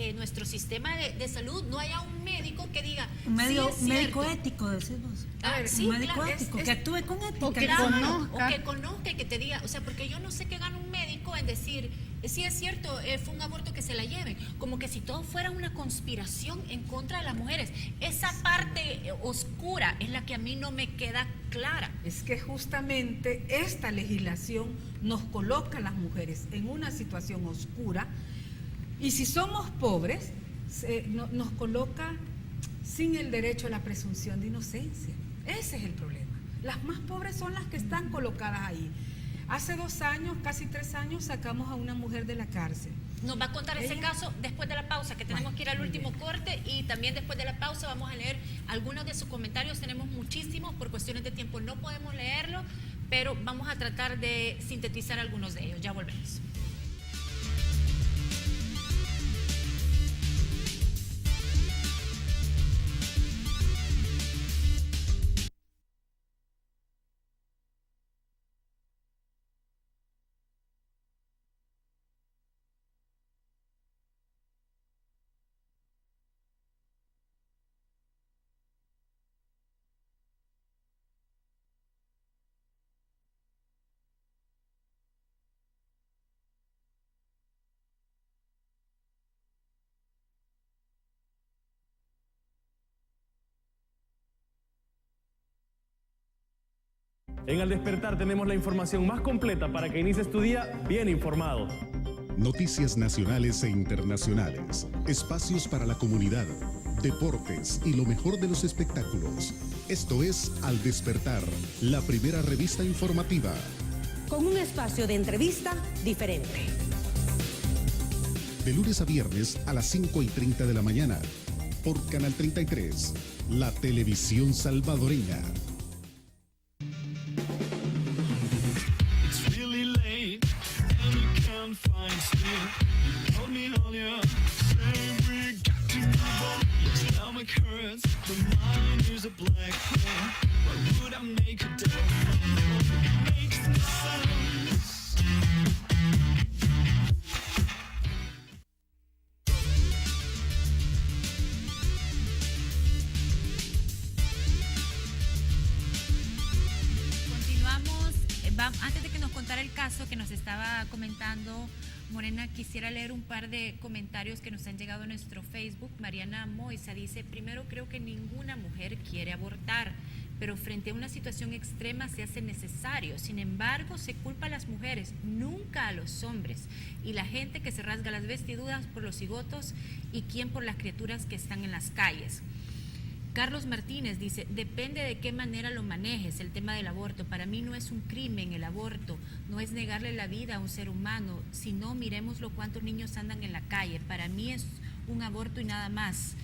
en nuestro sistema de salud no haya un médico que diga Un sí, es médico cierto. ético, decís vos. Ah, ver, sí, un médico claro, ético, es- que actúe con ética. o que Claro, conozca. o que conozca y que te diga, o sea, porque yo no sé qué gana un médico en decir, sí es cierto, fue un aborto, que se la lleven, como que si todo fuera una conspiración en contra de las mujeres. Esa parte oscura es la que a mí no me queda clara. Es que justamente esta legislación nos coloca a las mujeres en una situación oscura y si somos pobres, nos coloca sin el derecho a la presunción de inocencia. Ese es el problema. Las más pobres son las que están colocadas ahí. Hace 2 años, casi 3 años, sacamos a una mujer de la cárcel. Nos va a contar ese Ella- caso después de la pausa, que tenemos Bueno, que ir al muy último bien. corte, y también después de la pausa vamos a leer algunos de sus comentarios. Tenemos muchísimos, por cuestiones de tiempo no podemos leerlo, pero vamos a tratar de sintetizar algunos de ellos. Ya volvemos. En Al Despertar tenemos la información más completa para que inicies tu día bien informado. Noticias nacionales e internacionales, espacios para la comunidad, deportes y lo mejor de los espectáculos. Esto es Al Despertar, la primera revista informativa. Con un espacio de entrevista diferente. De lunes a viernes a las 5:30 de la mañana, por Canal 33, la televisión salvadoreña. Antes de que nos contara el caso que nos estaba comentando Morena, quisiera leer un par de comentarios que nos han llegado a nuestro Facebook. Mariana Moisa dice: primero, creo que ninguna mujer quiere abortar, pero frente a una situación extrema se hace necesario. Sin embargo, se culpa a las mujeres, nunca a los hombres, y la gente que se rasga las vestiduras por los cigotos y quién por las criaturas que están en las calles. Carlos Martínez dice: depende de qué manera lo manejes el tema del aborto. Para mí no es un crimen el aborto, no es negarle la vida a un ser humano. Si no, miremoslo cuántos niños andan en la calle. Para mí es un aborto y nada más.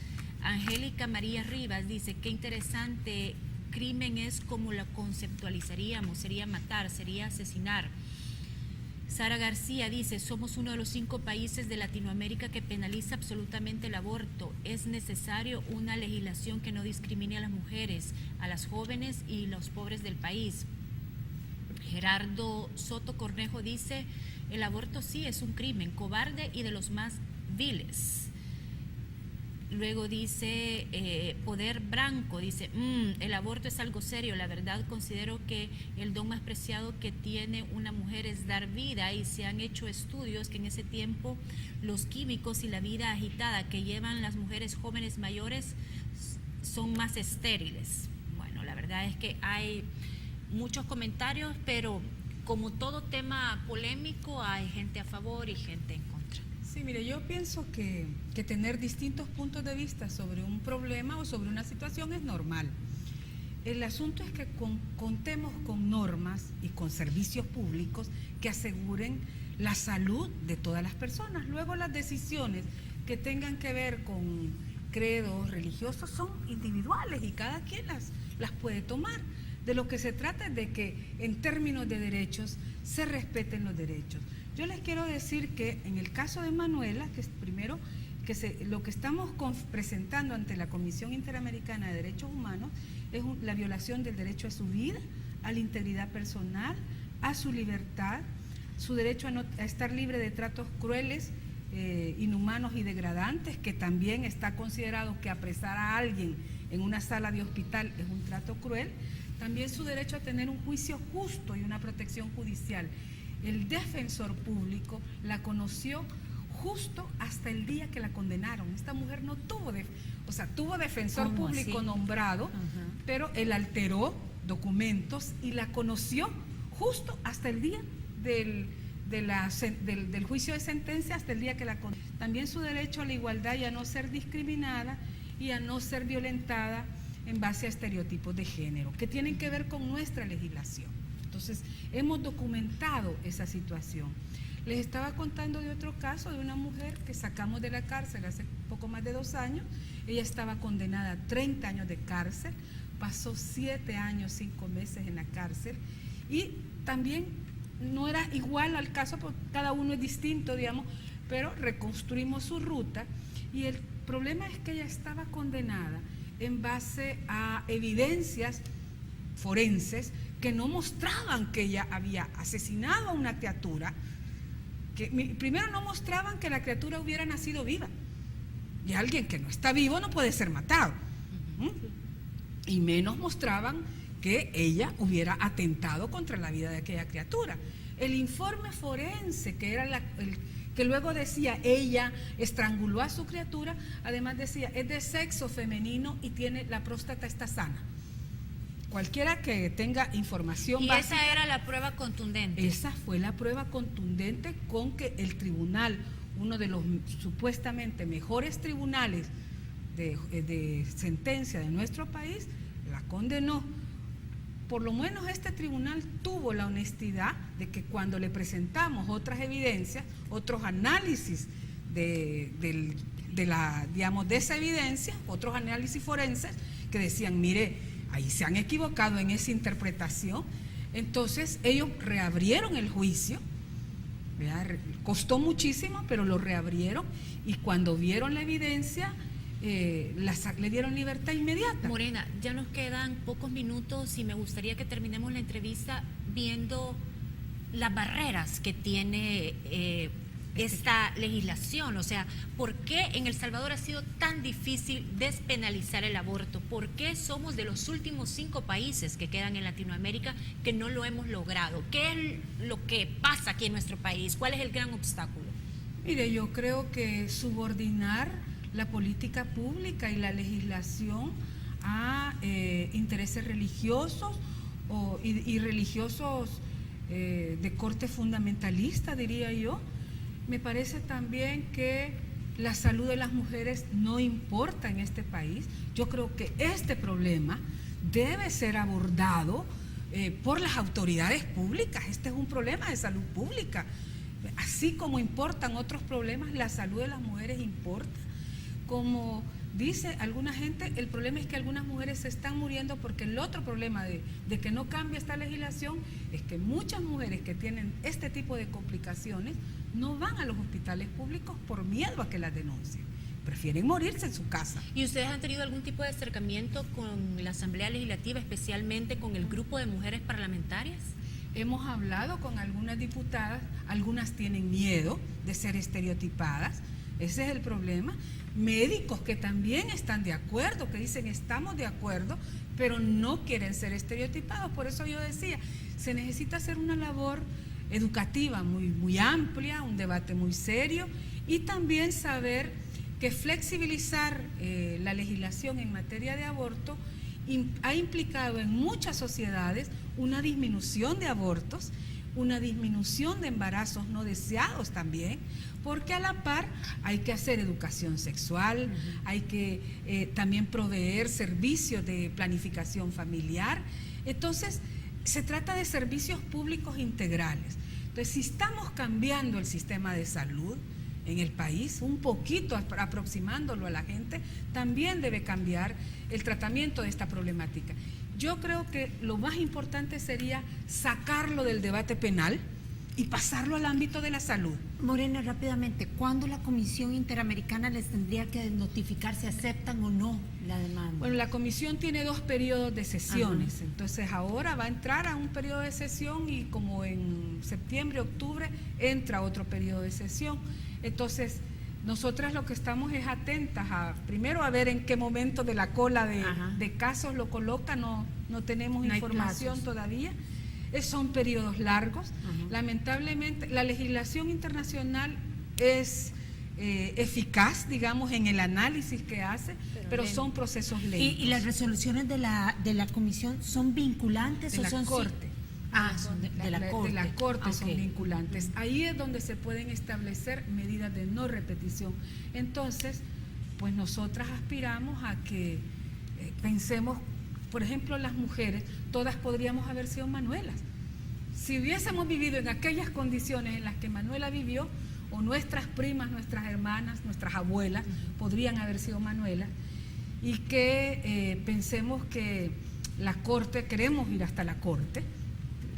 Angélica María Rivas dice: qué interesante, crimen es como lo conceptualizaríamos, sería matar, sería asesinar. Sara García dice: somos uno de los 5 países de Latinoamérica que penaliza absolutamente el aborto. Es necesario una legislación que no discrimine a las mujeres, a las jóvenes y los pobres del país. Gerardo Soto Cornejo dice: el aborto sí es un crimen, cobarde y de los más viles. Luego dice Poder Branco, dice: el aborto es algo serio, la verdad considero que el don más preciado que tiene una mujer es dar vida, y se han hecho estudios que en ese tiempo los químicos y la vida agitada que llevan las mujeres jóvenes mayores son más estériles. Bueno, la verdad es que hay muchos comentarios, pero como todo tema polémico hay gente a favor y gente en contra. Sí, mire, yo pienso que tener distintos puntos de vista sobre un problema o sobre una situación es normal. El asunto es que contemos con normas y con servicios públicos que aseguren la salud de todas las personas. Luego las decisiones que tengan que ver con credos religiosos son individuales y cada quien las puede tomar. De lo que se trata es de que en términos de derechos se respeten los derechos. Yo les quiero decir que en el caso de Manuela, que es primero, lo que estamos presentando ante la Comisión Interamericana de Derechos Humanos es la violación del derecho a su vida, a la integridad personal, a su libertad, su derecho a estar libre de tratos crueles, inhumanos y degradantes, que también está considerado que apresar a alguien en una sala de hospital es un trato cruel. También su derecho a tener un juicio justo y una protección judicial. El defensor público la conoció justo hasta el día que la condenaron. Esta mujer no tuvo, tuvo defensor público nombrado, pero él alteró documentos y la conoció justo hasta el día del juicio de sentencia, hasta el día que la condenaron. También su derecho a la igualdad y a no ser discriminada y a no ser violentada en base a estereotipos de género, que tienen que ver con nuestra legislación. Entonces, hemos documentado esa situación. Les estaba contando de otro caso de una mujer que sacamos de la cárcel hace poco más de 2 años. Ella estaba condenada a 30 años de cárcel, pasó 7 años, 5 meses en la cárcel, y también no era igual al caso, porque cada uno es distinto, digamos, pero reconstruimos su ruta, y el problema es que ella estaba condenada en base a evidencias forenses que no mostraban que ella había asesinado a una criatura, que primero no mostraban que la criatura hubiera nacido viva, y alguien que no está vivo no puede ser matado, y menos mostraban que ella hubiera atentado contra la vida de aquella criatura. El informe forense, que era que luego decía ella estranguló a su criatura, además decía es de sexo femenino y la próstata está sana. cualquiera que tenga información y básica. esa era la prueba contundente. Esa fue la prueba contundente con que el tribunal, uno de los supuestamente mejores tribunales de sentencia de nuestro país, la condenó. Por lo menos este tribunal tuvo la honestidad de que cuando le presentamos otras evidencias, otros análisis de esa evidencia, otros análisis forenses que decían, mire, ahí se han equivocado en esa interpretación. Entonces ellos reabrieron el juicio, ¿verdad? Costó muchísimo, pero lo reabrieron, y cuando vieron la evidencia le dieron libertad inmediata. Morena, ya nos quedan pocos minutos y me gustaría que terminemos la entrevista viendo las barreras que tiene esta legislación. O sea, ¿por qué en El Salvador ha sido tan difícil despenalizar el aborto? ¿Por qué somos de los últimos 5 países que quedan en Latinoamérica que no lo hemos logrado? ¿Qué es lo que pasa aquí en nuestro país? ¿Cuál es el gran obstáculo? Mire, yo creo que subordinar la política pública y la legislación a intereses religiosos y religiosos de corte fundamentalista, diría yo. Me parece también que la salud de las mujeres no importa en este país. Yo creo que este problema debe ser abordado por las autoridades públicas. Este es un problema de salud pública. Así como importan otros problemas, la salud de las mujeres importa. Como dice alguna gente, el problema es que algunas mujeres se están muriendo porque el otro problema de que no cambia esta legislación es que muchas mujeres que tienen este tipo de complicaciones no van a los hospitales públicos por miedo a que las denuncien. Prefieren morirse en su casa. ¿Y ustedes han tenido algún tipo de acercamiento con la Asamblea Legislativa, especialmente con el grupo de mujeres parlamentarias? Hemos hablado con algunas diputadas, algunas tienen miedo de ser estereotipadas, ese es el problema. Médicos que también están de acuerdo, que dicen estamos de acuerdo, pero no quieren ser estereotipados. Por eso yo decía, se necesita hacer una labor educativa muy amplia, un debate muy serio, y también saber que flexibilizar la legislación en materia de aborto ha implicado en muchas sociedades una disminución de abortos, una disminución de embarazos no deseados también, porque a la par hay que hacer educación sexual, hay que también proveer servicios de planificación familiar. Entonces, se trata de servicios públicos integrales. Entonces, si estamos cambiando el sistema de salud en el país, un poquito aproximándolo a la gente, también debe cambiar el tratamiento de esta problemática. Yo creo que lo más importante sería sacarlo del debate penal y pasarlo al ámbito de la salud. Morena, rápidamente, ¿cuándo la Comisión Interamericana les tendría que notificar si aceptan o no la demanda? Bueno, la Comisión tiene 2 periodos de sesiones, entonces ahora va a entrar a un periodo de sesión y como en septiembre, octubre, entra otro periodo de sesión. Entonces, nosotras lo que estamos es atentas primero a ver en qué momento de la cola de casos lo coloca, no tenemos información todavía. Son periodos largos. Lamentablemente, la legislación internacional es eficaz, digamos, en el análisis que hace, pero son procesos lentos. ¿Y las resoluciones de la comisión son vinculantes de o la son Corte? Son de la Corte. De la Corte son vinculantes. Ahí es donde se pueden establecer medidas de no repetición. Entonces, pues nosotras aspiramos a que pensemos, por ejemplo, las mujeres, todas podríamos haber sido Manuelas. Si hubiésemos vivido en aquellas condiciones en las que Manuela vivió, o nuestras primas, nuestras hermanas, nuestras abuelas, podrían haber sido Manuelas, y que pensemos que la Corte, queremos ir hasta la Corte.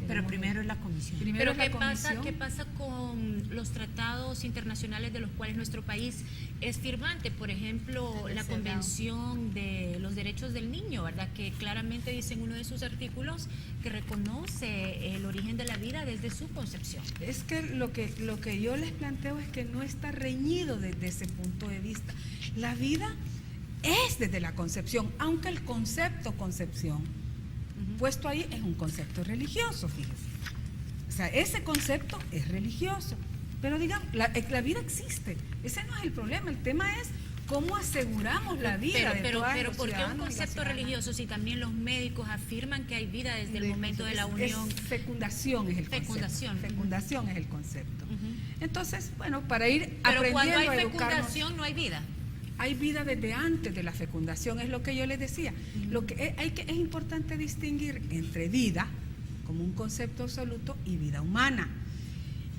Pero primero es la Comisión. Pero ¿qué pasa con los tratados internacionales de los cuales nuestro país es firmante? Por ejemplo, la Convención de los Derechos del Niño, ¿verdad? Que claramente dice en uno de sus artículos que reconoce el origen de la vida desde su concepción. Es que lo que yo les planteo es que no está reñido desde ese punto de vista. La vida es desde la concepción, aunque el concepto concepción puesto ahí es un concepto religioso, fíjese. O sea, ese concepto es religioso, pero digamos, la vida existe, ese no es el problema, el tema es cómo aseguramos la vida de todas pero los ¿por qué un ciudadanos y las concepto ciudadanas? religioso si también los médicos afirman que hay vida desde el momento de la unión? Fecundación es el Fecundación. concepto. Fecundación es el concepto. Entonces, bueno, para ir Pero aprendiendo cuando hay a educarnos, fecundación no hay vida. hay vida desde antes de la fecundación, es lo que yo les decía. Lo que es importante distinguir entre vida, como un concepto absoluto, y vida humana.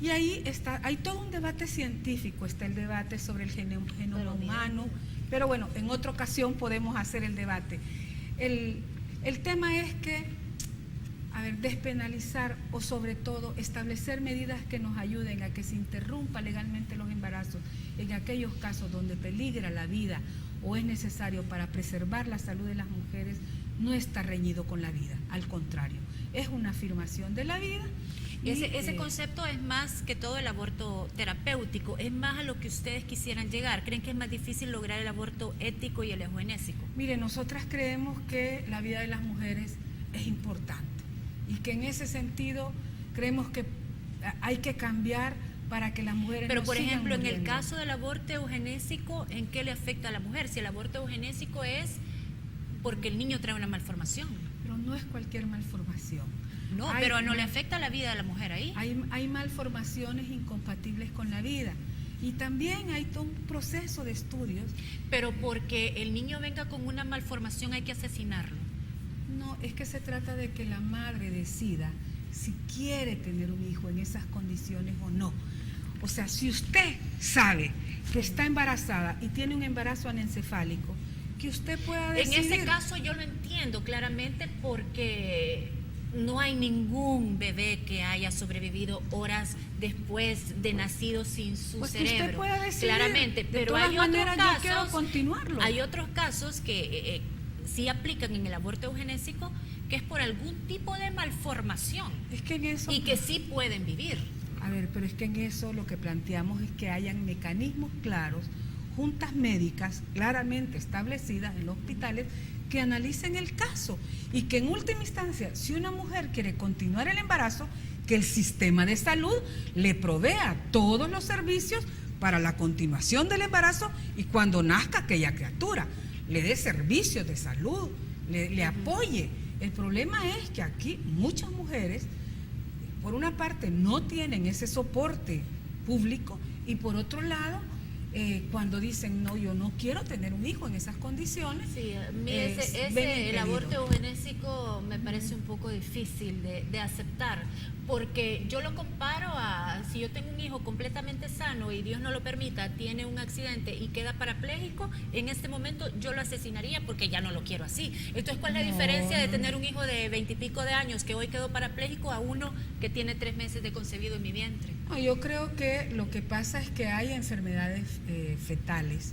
Y ahí hay todo un debate científico, está el debate sobre el genoma humano, pero bueno, en otra ocasión podemos hacer el debate. El tema es que, despenalizar o sobre todo establecer medidas que nos ayuden a que se interrumpa legalmente los embarazos en aquellos casos donde peligra la vida o es necesario para preservar la salud de las mujeres, no está reñido con la vida, al contrario, es una afirmación de la vida. Ese concepto es más que todo el aborto terapéutico, es más a lo que ustedes quisieran llegar. ¿Creen que es más difícil lograr el aborto ético y el eugenésico? Mire, nosotras creemos que la vida de las mujeres es importante y que en ese sentido creemos que hay que cambiar para que las mujeres Pero no por sigan ejemplo, en el muriendo. caso del aborto eugenésico, ¿en qué le afecta a la mujer? Si el aborto eugenésico es porque el niño trae una malformación. Pero no es cualquier malformación. No, pero no le afecta a la vida de la mujer ahí. Hay malformaciones incompatibles con la vida y también hay todo un proceso de estudios. Pero porque el niño venga con una malformación hay que asesinarlo. No, es que se trata de que la madre decida si quiere tener un hijo en esas condiciones o no. O sea, si usted sabe que está embarazada y tiene un embarazo anencefálico, que usted pueda decidir. En ese caso yo lo entiendo claramente porque no hay ningún bebé que haya sobrevivido horas después de nacido sin su pues cerebro. Que usted pueda decidir. Claramente, de pero todas hay maneras, otros yo quiero casos. continuarlo. Hay otros casos que sí aplican en el aborto eugenésico, que es por algún tipo de malformación. Es que en eso. Y que sí pueden vivir. Pero es que en eso lo que planteamos es que hayan mecanismos claros, juntas médicas claramente establecidas en los hospitales que analicen el caso y que en última instancia, si una mujer quiere continuar el embarazo, que el sistema de salud le provea todos los servicios para la continuación del embarazo y cuando nazca aquella criatura, le dé servicios de salud, le apoye. El problema es que aquí muchas mujeres, por una parte, no tienen ese soporte público y por otro lado, cuando dicen, no, yo no quiero tener un hijo en esas condiciones. Sí, el aborto eugenésico me parece un poco difícil de aceptar, porque yo lo comparo a si yo tengo un hijo completamente sano y Dios no lo permita, tiene un accidente y queda parapléjico, en este momento yo lo asesinaría porque ya no lo quiero así. Entonces, ¿cuál es la diferencia de tener un hijo de 20 y pico de años que hoy quedó parapléjico a uno que tiene 3 meses de concebido en mi vientre? No, yo creo que lo que pasa es que hay enfermedades fetales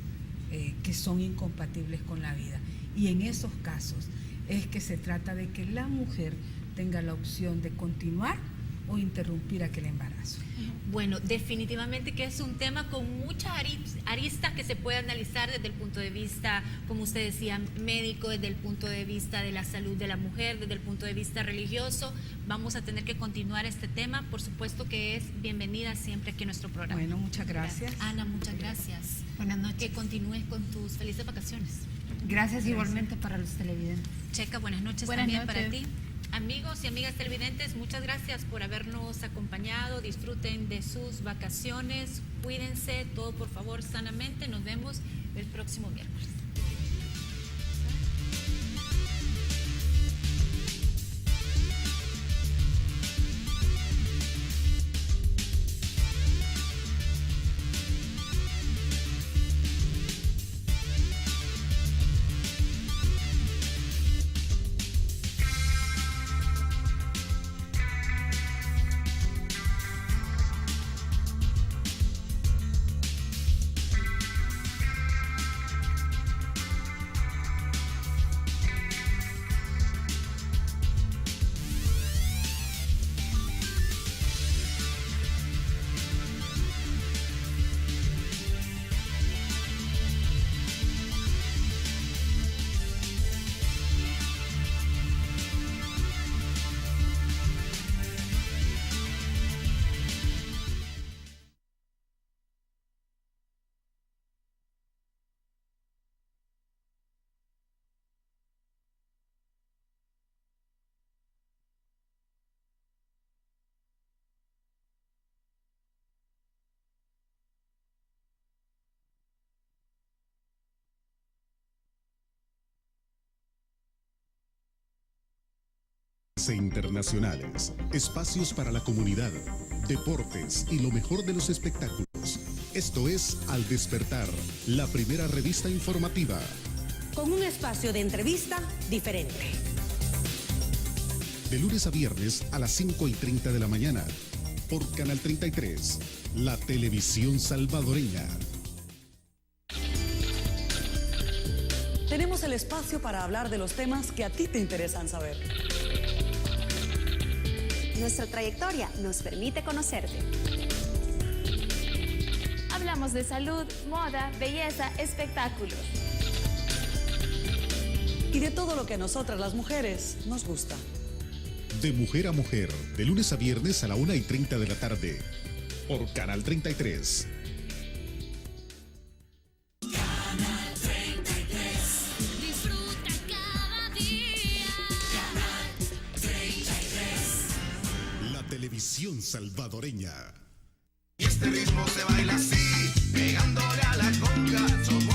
que son incompatibles con la vida y en esos casos es que se trata de que la mujer tenga la opción de continuar o interrumpir aquel embarazo. Bueno, definitivamente que es un tema con muchas aristas que se puede analizar desde el punto de vista, como usted decía, médico, desde el punto de vista de la salud de la mujer, desde el punto de vista religioso. Vamos a tener que continuar este tema. Por supuesto que es bienvenida siempre aquí en nuestro programa. Bueno, muchas gracias. Ana, muchas gracias. Buenas noches. Que continúes con tus felices vacaciones. Gracias igualmente para los televidentes. Checa, buenas noches también para ti. Amigos y amigas televidentes, muchas gracias por habernos acompañado. Disfruten de sus vacaciones, cuídense, todo por favor sanamente. Nos vemos el próximo miércoles. e internacionales, espacios para la comunidad, deportes y lo mejor de los espectáculos. Esto es Al Despertar, la primera revista informativa. Con un espacio de entrevista diferente. De lunes a viernes a las 5:30 de la mañana, por Canal 33, la televisión salvadoreña. Tenemos el espacio para hablar de los temas que a ti te interesan saber. Nuestra trayectoria nos permite conocerte. Hablamos de salud, moda, belleza, espectáculos. Y de todo lo que a nosotras las mujeres nos gusta. De mujer a mujer, de lunes a viernes a la 1:30 de la tarde, por Canal 33. Canal 33. Disfruta cada día. Canal 33. La televisión salvadoreña. Y este ritmo se baila así, pegándole a la conga. Somos